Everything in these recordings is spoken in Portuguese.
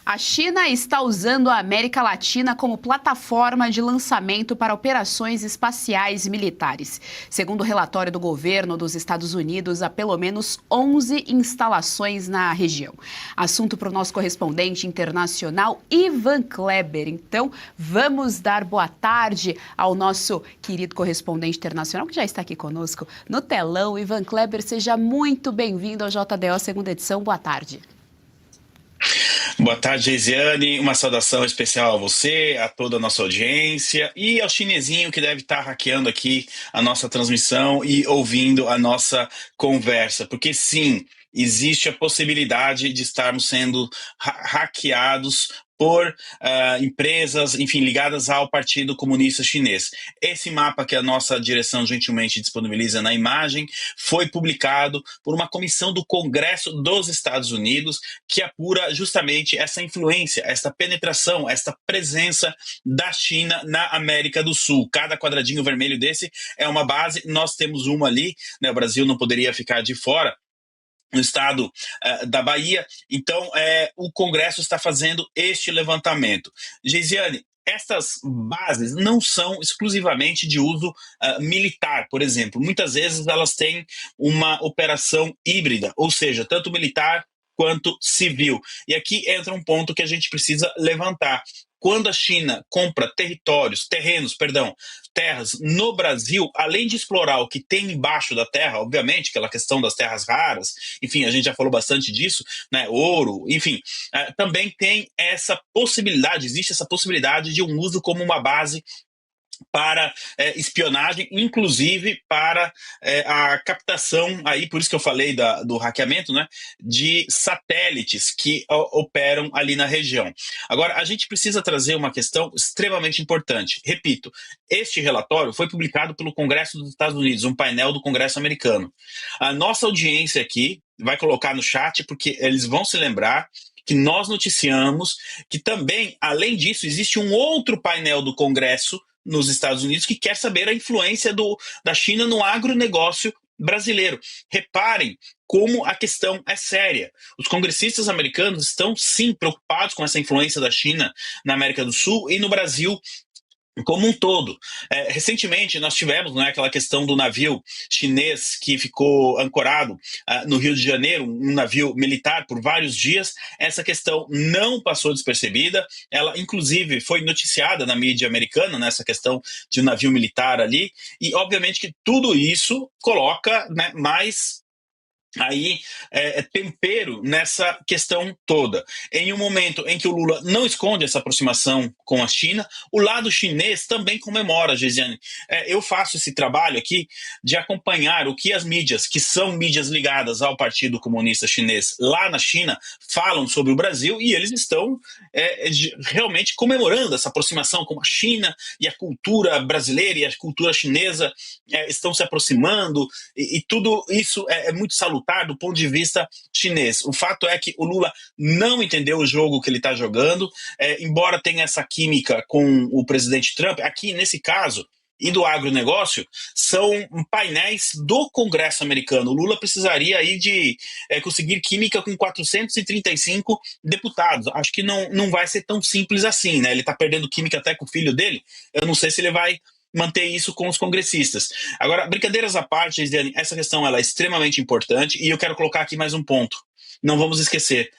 A China está usando a América Latina como plataforma de lançamento para operações espaciais militares. Segundo o relatório do governo dos Estados Unidos, há pelo menos 11 instalações na região. Assunto para o nosso correspondente internacional, Ivan Kleber. Então, vamos dar boa tarde ao nosso querido correspondente internacional, que já está aqui conosco no telão. Ivan Kleber, seja muito bem-vindo ao JDO segunda edição. Boa tarde. Boa tarde, Geisiane. Uma saudação especial a você, a toda a nossa audiência e ao chinesinho que deve estar hackeando aqui a nossa transmissão e ouvindo a nossa conversa. Porque sim, existe a possibilidade de estarmos sendo hackeados por empresas, enfim, ligadas ao Partido Comunista Chinês. Esse mapa que a nossa direção gentilmente disponibiliza na imagem foi publicado por uma comissão do Congresso dos Estados Unidos que apura justamente essa influência, essa penetração, essa presença da China na América do Sul. Cada quadradinho vermelho desse é uma base, nós temos uma ali, né? O Brasil não poderia ficar de fora, no estado da Bahia. Então, o Congresso está fazendo este levantamento. Geisiane, estas bases não são exclusivamente de uso militar, por exemplo. Muitas vezes elas têm uma operação híbrida, ou seja, tanto militar quanto civil. E aqui entra um ponto que a gente precisa levantar. Quando a China compra terras no Brasil, além de explorar o que tem embaixo da terra, obviamente, aquela questão das terras raras, enfim, a gente já falou bastante disso, né, ouro, enfim, também tem essa possibilidade, existe essa possibilidade de um uso como uma base para espionagem, inclusive para a captação, aí por isso que eu falei do hackeamento, né, de satélites que operam ali na região. Agora, a gente precisa trazer uma questão extremamente importante. Repito, este relatório foi publicado pelo Congresso dos Estados Unidos, um painel do Congresso americano. A nossa audiência aqui vai colocar no chat, porque eles vão se lembrar que nós noticiamos que também, além disso, existe um outro painel do Congresso nos Estados Unidos que quer saber a influência da China no agronegócio brasileiro. Reparem como a questão é séria. Os congressistas americanos estão, sim, preocupados com essa influência da China na América do Sul e no Brasil como um todo. Recentemente nós tivemos, né, aquela questão do navio chinês que ficou ancorado no Rio de Janeiro, um navio militar por vários dias. Essa questão não passou despercebida, ela inclusive foi noticiada na mídia americana, nessa questão de um navio militar ali, e obviamente que tudo isso coloca, né, mais aí tempero nessa questão toda. Em um momento em que o Lula não esconde essa aproximação com a China, o lado chinês também comemora, Geisiane. Eu faço esse trabalho aqui de acompanhar o que as mídias, que são mídias ligadas ao Partido Comunista Chinês lá na China, falam sobre o Brasil, e eles estão realmente comemorando essa aproximação com a China, e a cultura brasileira e a cultura chinesa estão se aproximando, e tudo isso é muito salutar do ponto de vista chinês. O fato é que o Lula não entendeu o jogo que ele está jogando, embora tenha essa química com o presidente Trump, aqui nesse caso, e do agronegócio, são painéis do Congresso americano. O Lula precisaria aí de conseguir química com 435 deputados. Acho que não vai ser tão simples assim, né? Ele está perdendo química até com o filho dele. Eu não sei se ele vai manter isso com os congressistas. Agora, brincadeiras à parte, essa questão ela é extremamente importante, e eu quero colocar aqui mais um ponto. Não vamos esquecer,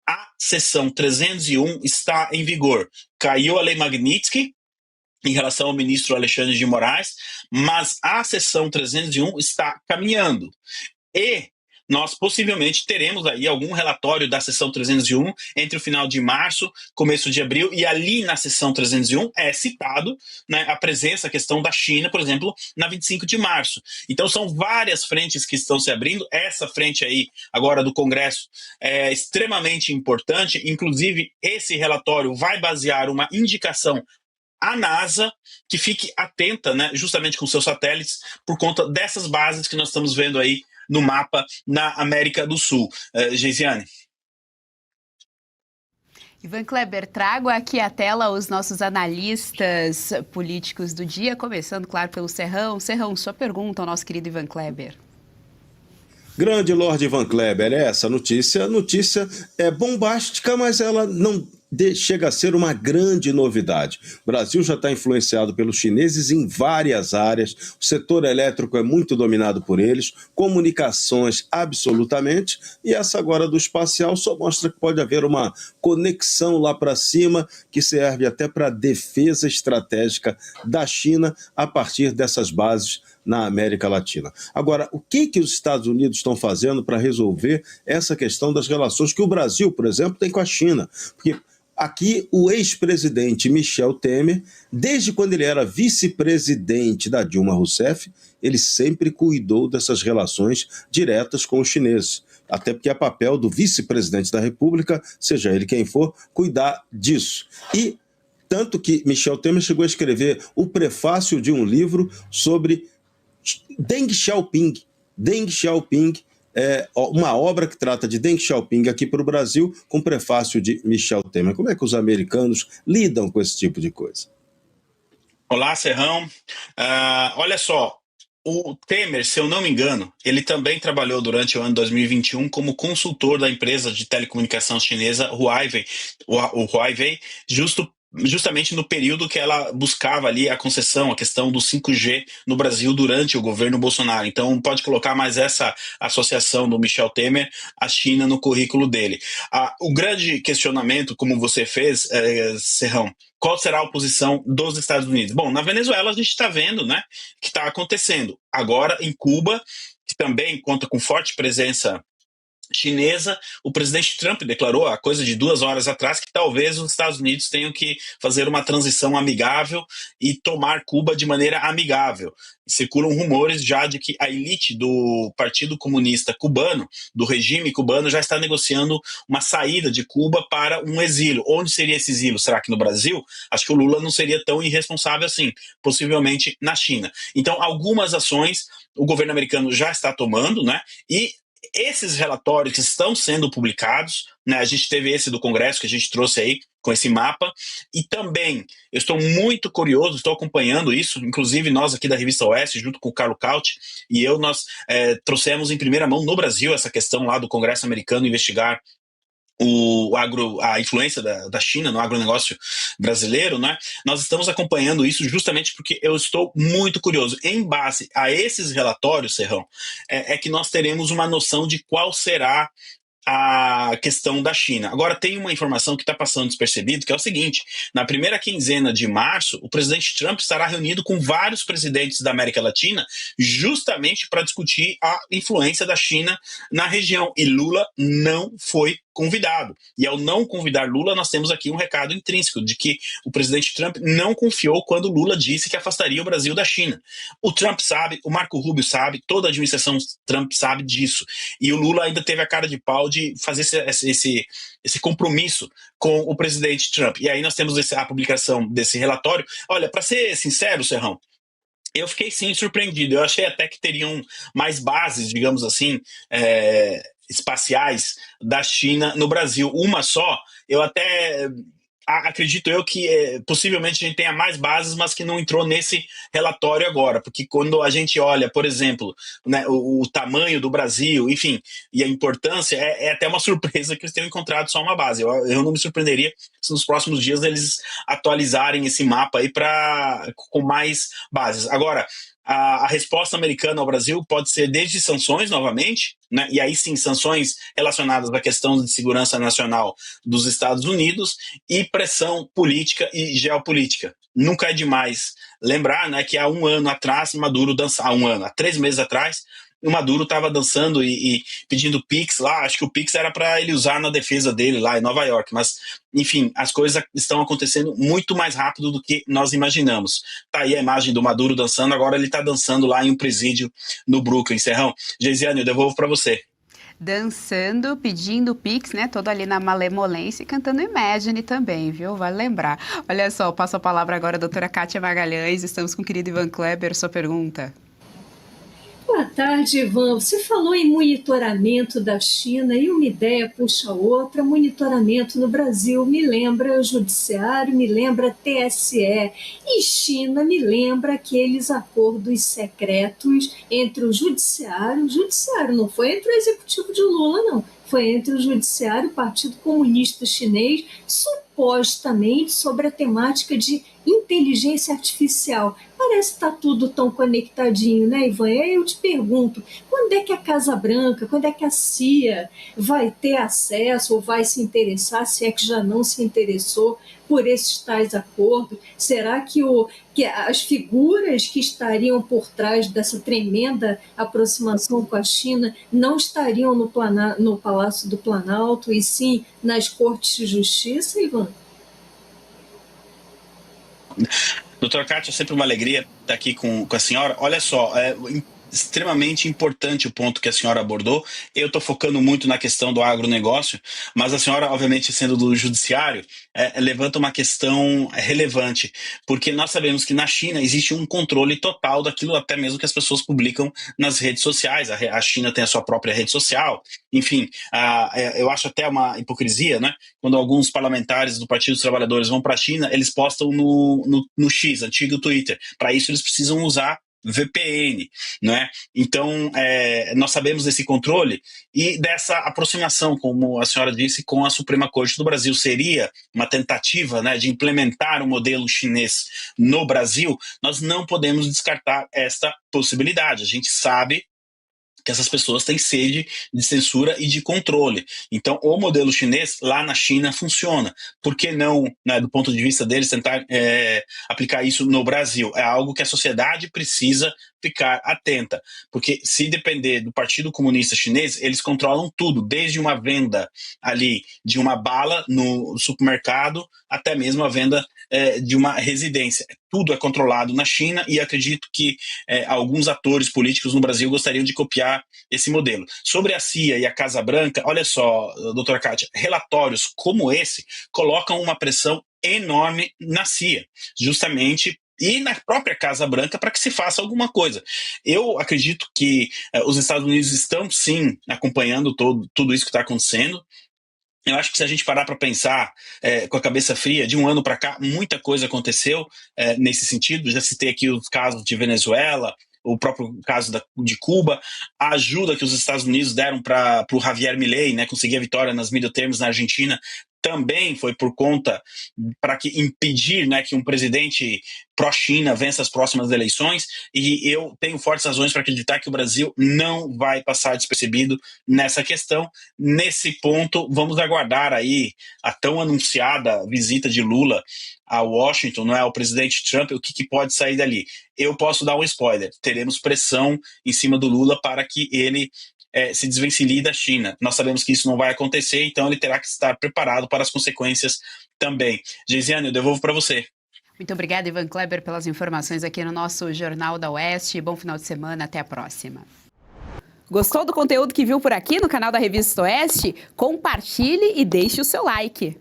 a seção 301 está em vigor. Caiu a lei Magnitsky em relação ao ministro Alexandre de Moraes, mas a seção 301 está caminhando. E nós possivelmente teremos aí algum relatório da seção 301 entre o final de março, começo de abril, e ali na seção 301 é citado, né, a presença, a questão da China, por exemplo, na 25 de março. Então são várias frentes que estão se abrindo. Essa frente aí agora do Congresso é extremamente importante, inclusive esse relatório vai basear uma indicação à NASA, que fique atenta, né, justamente com seus satélites, por conta dessas bases que nós estamos vendo aí no mapa na América do Sul. Geisiane. Ivan Kleber, trago aqui à tela os nossos analistas políticos do dia, começando, claro, pelo Serrão. Serrão, sua pergunta ao nosso querido Ivan Kleber. Grande Lorde Ivan Kleber, essa notícia é bombástica, mas ela não chega a ser uma grande novidade. O Brasil já está influenciado pelos chineses em várias áreas, o setor elétrico é muito dominado por eles, comunicações absolutamente, e essa agora do espacial só mostra que pode haver uma conexão lá para cima, que serve até para a defesa estratégica da China a partir dessas bases na América Latina. Agora, o que os Estados Unidos estão fazendo para resolver essa questão das relações que o Brasil, por exemplo, tem com a China? Porque aqui o ex-presidente Michel Temer, desde quando ele era vice-presidente da Dilma Rousseff, ele sempre cuidou dessas relações diretas com os chineses. Até porque é papel do vice-presidente da República, seja ele quem for, cuidar disso. E tanto que Michel Temer chegou a escrever o prefácio de um livro sobre Deng Xiaoping. Deng Xiaoping é uma obra que trata de Deng Xiaoping aqui para o Brasil, com prefácio de Michel Temer. Como é que os americanos lidam com esse tipo de coisa? Olá, Serrão. Olha só, o Temer, se eu não me engano, ele também trabalhou durante o ano 2021 como consultor da empresa de telecomunicação chinesa Huawei, justamente no período que ela buscava ali a concessão, a questão do 5G no Brasil durante o governo Bolsonaro. Então pode colocar mais essa associação do Michel Temer à China no currículo dele. O grande questionamento, como você fez, Serrão, qual será a posição dos Estados Unidos? Bom, na Venezuela a gente está vendo, né, que está acontecendo. Agora em Cuba, que também conta com forte presença chinesa, o presidente Trump declarou há coisa de 2 horas atrás que talvez os Estados Unidos tenham que fazer uma transição amigável e tomar Cuba de maneira amigável. Circulam rumores já de que a elite do Partido Comunista Cubano, do regime cubano, já está negociando uma saída de Cuba para um exílio. Onde seria esse exílio? Será que no Brasil? Acho que o Lula não seria tão irresponsável assim, possivelmente na China. Então, algumas ações o governo americano já está tomando, né? E esses relatórios estão sendo publicados, né? A gente teve esse do Congresso que a gente trouxe aí com esse mapa, e também eu estou muito curioso, estou acompanhando isso, inclusive nós aqui da Revista Oeste, junto com o Carlo Cauti e eu, nós trouxemos em primeira mão no Brasil essa questão lá do Congresso americano investigar a influência da China no agronegócio brasileiro, né? Nós estamos acompanhando isso justamente porque eu estou muito curioso. Em base a esses relatórios, Serrão, é que nós teremos uma noção de qual será a questão da China. Agora, tem uma informação que está passando despercebido, que é o seguinte: na primeira quinzena de março, o presidente Trump estará reunido com vários presidentes da América Latina justamente para discutir a influência da China na região. E Lula não foi convidado. E ao não convidar Lula, nós temos aqui um recado intrínseco de que o presidente Trump não confiou quando Lula disse que afastaria o Brasil da China. O Trump sabe, o Marco Rubio sabe, toda a administração Trump sabe disso. E o Lula ainda teve a cara de pau de fazer esse compromisso com o presidente Trump. E aí nós temos a publicação desse relatório. Olha, para ser sincero, Serrão, eu fiquei sim surpreendido. Eu achei até que teriam mais bases, digamos assim, espaciais da China no Brasil. Uma só, eu até acredito eu que possivelmente a gente tenha mais bases, mas que não entrou nesse relatório agora, porque quando a gente olha, por exemplo, né, o tamanho do Brasil, enfim, e a importância, é até uma surpresa que eles tenham encontrado só uma base. Eu não me surpreenderia se nos próximos dias eles atualizarem esse mapa aí com mais bases. Agora, a resposta americana ao Brasil pode ser desde sanções novamente, né? E aí sim, sanções relacionadas à questão de segurança nacional dos Estados Unidos e pressão política e geopolítica. Nunca é demais lembrar, né, que há 1 ano atrás, há 3 meses atrás, o Maduro estava dançando e pedindo Pix lá. Acho que o Pix era para ele usar na defesa dele lá em Nova York, mas enfim, as coisas estão acontecendo muito mais rápido do que nós imaginamos. Tá aí a imagem do Maduro dançando, agora ele está dançando lá em um presídio no Brooklyn. Serrão, Geisiane, eu devolvo para você. Dançando, pedindo Pix, né? Todo ali na malemolência e cantando Imagine também, viu? Vale lembrar. Olha só, passo a palavra agora à doutora Kátia Magalhães. Estamos com o querido Ivan Kleber. Sua pergunta. tarde, Ivan. Você falou em monitoramento da China e uma ideia puxa outra. Monitoramento no Brasil me lembra o Judiciário, me lembra TSE. E China me lembra aqueles acordos secretos entre o Judiciário não foi entre o Executivo de Lula, não. Foi entre o Judiciário e o Partido Comunista Chinês, supostamente sobre a temática de inteligência artificial. Parece que está tudo tão conectadinho, né, Ivan? E aí eu te pergunto, quando é que a Casa Branca, quando é que a CIA vai ter acesso ou vai se interessar, se é que já não se interessou, por esses tais acordos? Será que as figuras que estariam por trás dessa tremenda aproximação com a China não estariam no Palácio do Planalto e sim nas Cortes de Justiça, Ivan? Doutora Kátia, é sempre uma alegria estar aqui com a senhora. Olha só, extremamente importante o ponto que a senhora abordou. Eu estou focando muito na questão do agronegócio, mas a senhora, obviamente, sendo do judiciário, levanta uma questão relevante, porque nós sabemos que na China existe um controle total daquilo até mesmo que as pessoas publicam nas redes sociais. A China tem a sua própria rede social, enfim, eu acho até uma hipocrisia, né? Quando alguns parlamentares do Partido dos Trabalhadores vão para a China, eles postam no X, antigo Twitter. Para isso eles precisam usar VPN, né? Então, nós sabemos desse controle e dessa aproximação, como a senhora disse, com a Suprema Corte do Brasil. Seria uma tentativa, né, de implementar o modelo chinês no Brasil. Nós não podemos descartar esta possibilidade. A gente sabe que essas pessoas têm sede de censura e de controle. Então, o modelo chinês lá na China funciona. Por que não, né, do ponto de vista deles, tentar aplicar isso no Brasil? É algo que a sociedade precisa ficar atenta, porque se depender do Partido Comunista Chinês, eles controlam tudo, desde uma venda ali de uma bala no supermercado até mesmo a venda de uma residência. Tudo é controlado na China e acredito que alguns atores políticos no Brasil gostariam de copiar esse modelo. Sobre a CIA e a Casa Branca, olha só, doutora Kátia, relatórios como esse colocam uma pressão enorme na CIA, justamente e na própria Casa Branca para que se faça alguma coisa. Eu acredito que os Estados Unidos estão sim acompanhando tudo isso que está acontecendo. Eu acho que se a gente parar para pensar com a cabeça fria, de um ano para cá, muita coisa aconteceu nesse sentido. Já citei aqui os casos de Venezuela, o próprio caso de Cuba, a ajuda que os Estados Unidos deram para o Javier Milei, né, conseguir a vitória nas midterms na Argentina, também foi por conta para impedir, né, que um presidente pró-China vença as próximas eleições, e eu tenho fortes razões para acreditar que o Brasil não vai passar despercebido nessa questão. Nesse ponto, vamos aguardar aí a tão anunciada visita de Lula a Washington, não é, ao presidente Trump, o que pode sair dali. Eu posso dar um spoiler, teremos pressão em cima do Lula para que ele se desvencilhe da China. Nós sabemos que isso não vai acontecer, então ele terá que estar preparado para as consequências também. Geisiane, eu devolvo para você. Muito obrigada, Ivan Kleber, pelas informações aqui no nosso Jornal da Oeste. Bom final de semana, até a próxima. Gostou do conteúdo que viu por aqui no canal da Revista Oeste? Compartilhe e deixe o seu like.